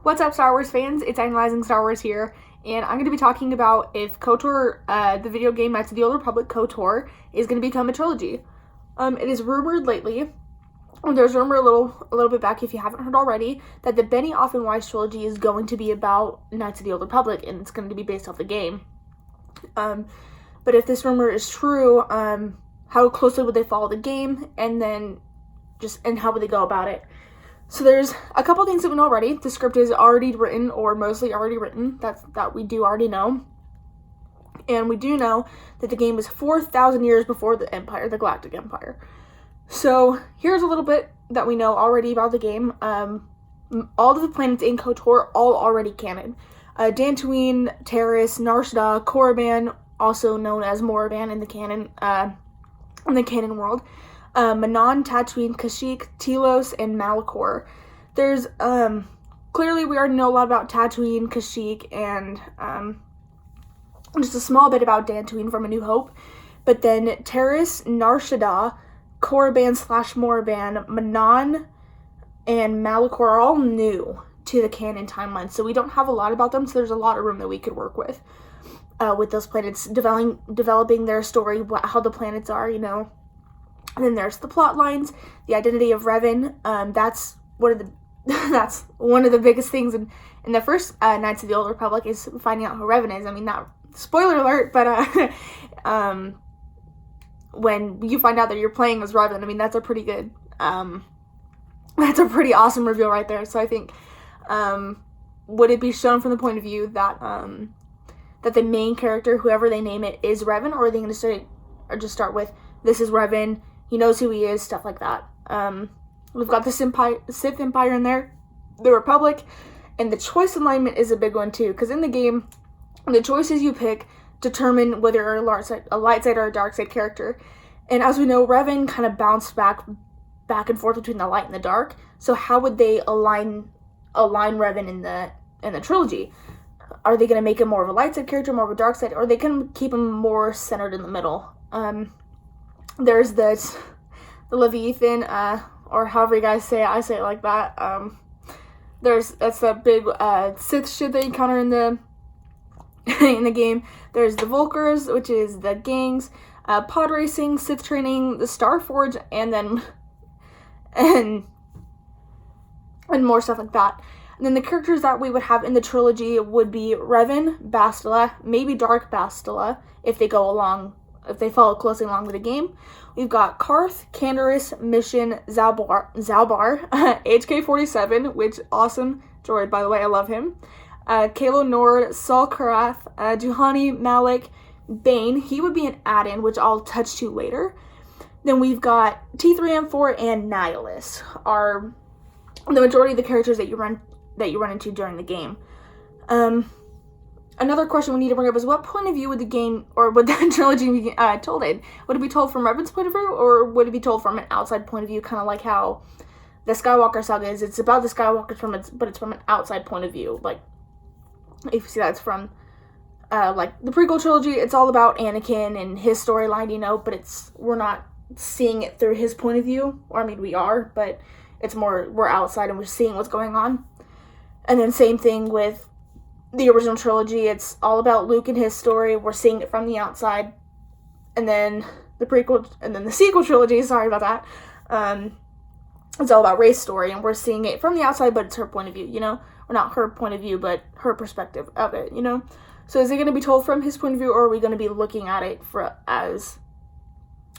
What's up, Star Wars fans? It's Analyzing Star Wars here, and I'm going to be talking about if KOTOR, the video game Knights of the Old Republic KOTOR, is going to become a trilogy. It is rumored lately, and there's rumor a little bit back if you haven't heard already, that the Benioff and Weiss trilogy is going to be about Knights of the Old Republic, and it's going to be based off the game. But if this rumor is true, how closely would they follow the game, and how would they go about it? So there's a couple things that we know already. The script is already written, or mostly already written. That we do already know. And we do know that the game is 4,000 years before the Empire, the Galactic Empire. So here's a little bit that we know already about the game. All of the planets in KOTOR, all already canon. Dantooine, Terrace, Nar Shaddaa, Korriban, also known as Moraban in the canon world. Manon, Tatooine, Kashyyyk, Telos, and Malachor. There's, clearly we already know a lot about Tatooine, Kashyyyk, and, just a small bit about Dantooine from A New Hope. But then Terrace, Nar Shaddaa, Korriban / Moraban, Manon, and Malachor are all new to the canon timeline, so we don't have a lot about them, so there's a lot of room that we could work with those planets, developing their story, how the planets are, you know. And then there's the plot lines, the identity of Revan. That's one of the biggest things in the first Knights of the Old Republic is finding out who Revan is. I mean, not spoiler alert, but when you find out that you're playing as Revan, I mean, that's a pretty good, that's a pretty awesome reveal right there. So I think, would it be shown from the point of view that that the main character, whoever they name it, is Revan, or are they going to start with, this is Revan, he knows who he is, stuff like that. We've got the Sith Empire in there, the Republic, and the choice alignment is a big one too, because in the game, the choices you pick determine whether you're a light side or a dark side character. And as we know, Revan kind of bounced back and forth between the light and the dark. So how would they align Revan in the trilogy? Are they going to make him more of a light side character, more of a dark side, or are they going to keep him more centered in the middle? There's the Leviathan, or however you guys say it, I say it like that. That's that big Sith shit they encounter in the in the game. There's the Volkers, which is the gangs, pod racing, Sith training, the Starforge, and more stuff like that. And then the characters that we would have in the trilogy would be Revan, Bastila, maybe Dark Bastila, if they follow closely along with the game. We've got Karth, Canderous, Mission, Zalbar, HK-47, which awesome droid, by the way, I love him. Kalo Nord, Saul Karath, Duhani, Malik, Bane. He would be an add-in, which I'll touch to later. Then we've got T3M4 and Nihilus, are the majority of the characters that you run into during the game. Another question we need to bring up is, what point of view would the game, or would the trilogy be told in? Would it be told from Revan's point of view, or would it be told from an outside point of view, kind of like how the Skywalker saga is? It's about the Skywalkers but it's from an outside point of view. Like, if you see that, it's from, like, the prequel trilogy, it's all about Anakin and his storyline, you know, but we're not seeing it through his point of view. Or, I mean, we are, but it's more, we're outside and we're seeing what's going on. And then same thing with the original trilogy, it's all about Luke and his story. We're seeing it from the outside. And then the sequel trilogy, sorry about that, it's all about Rey's story, and we're seeing it from the outside, but it's her point of view, you know? Or not her point of view, but her perspective of it, you know? So is it going to be told from his point of view, or are we going to be looking at it as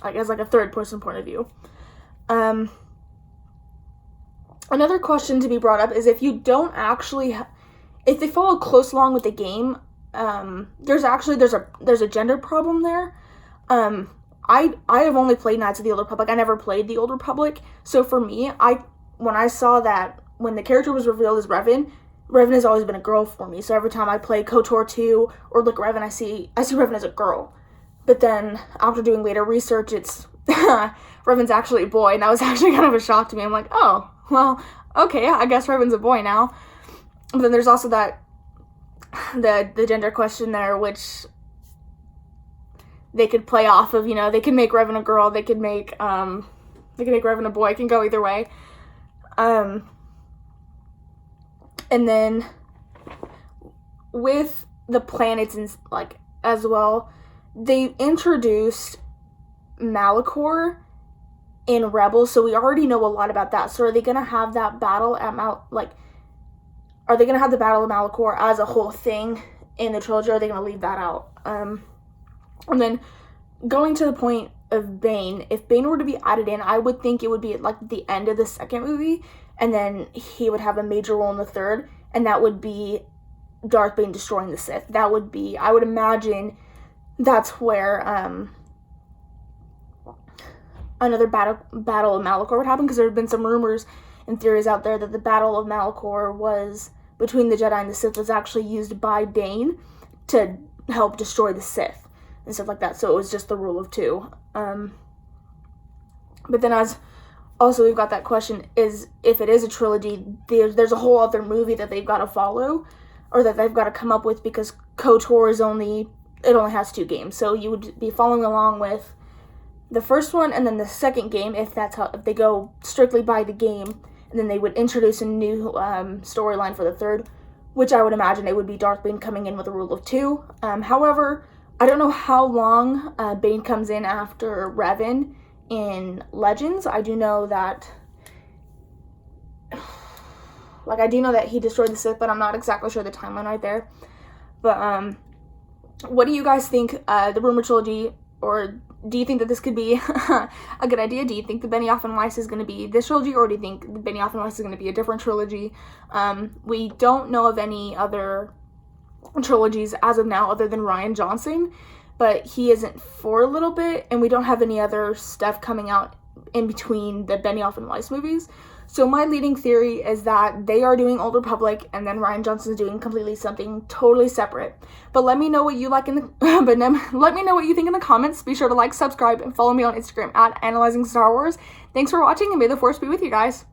like a third-person point of view? Another question to be brought up is, if you don't actually... if they follow close along with the game, there's a gender problem there. I have only played Knights of the Old Republic. I never played the Old Republic. So for me, when I saw that, when the character was revealed as Revan has always been a girl for me. So every time I play KOTOR 2 or look at Revan, I see Revan as a girl. But then after doing later research, it's Revan's actually a boy, and that was actually kind of a shock to me. I'm like, oh, well, okay, I guess Revan's a boy now. But then there's also the gender question there, which they could play off of, you know, they could make Revan a girl, they could make Revan a boy, it can go either way. And then with the planets and like as well, they introduced Malachor in Rebels, so we already know a lot about that. So are they gonna have that battle at are they gonna have the Battle of Malachor as a whole thing in the trilogy, or are they gonna leave that out? And then going to the point of Bane, if Bane were to be added in, I would think it would be at like the end of the second movie, and then he would have a major role in the third, and that would be Darth Bane destroying the Sith. That would be, I would imagine that's where another battle of Malachor would happen, because there have been some rumors and theories out there that the Battle of Malachor was between the Jedi and the Sith was actually used by Bane to help destroy the Sith and stuff like that. So it was just the rule of two. But then as also we've got that question is, if it is a trilogy, there's a whole other movie that they've got to follow, or that they've got to come up with, because KOTOR is only has 2 games. So you would be following along with the first one and then the second game, if they go strictly by the game, and then they would introduce a new storyline for the third, which I would imagine it would be Darth Bane coming in with a rule of 2. However, I don't know how long Bane comes in after Revan in Legends. I do know that he destroyed the Sith, but I'm not exactly sure the timeline right there. But what do you guys think, the rumor trilogy, or do you think that this could be a good idea? Do you think the Benioff and Weiss is going to be this trilogy, or do you think the Benioff and Weiss is going to be a different trilogy? We don't know of any other trilogies as of now other than Rian Johnson, but he isn't for a little bit, and we don't have any other stuff coming out in between the Benioff and Weiss movies. So my leading theory is that they are doing Old Republic, and then Rian Johnson's doing completely something totally separate. But let me know what you like in the let me know what you think in the comments. Be sure to like, subscribe, and follow me on Instagram at Analyzing Star Wars. Thanks for watching, and may the Force be with you guys.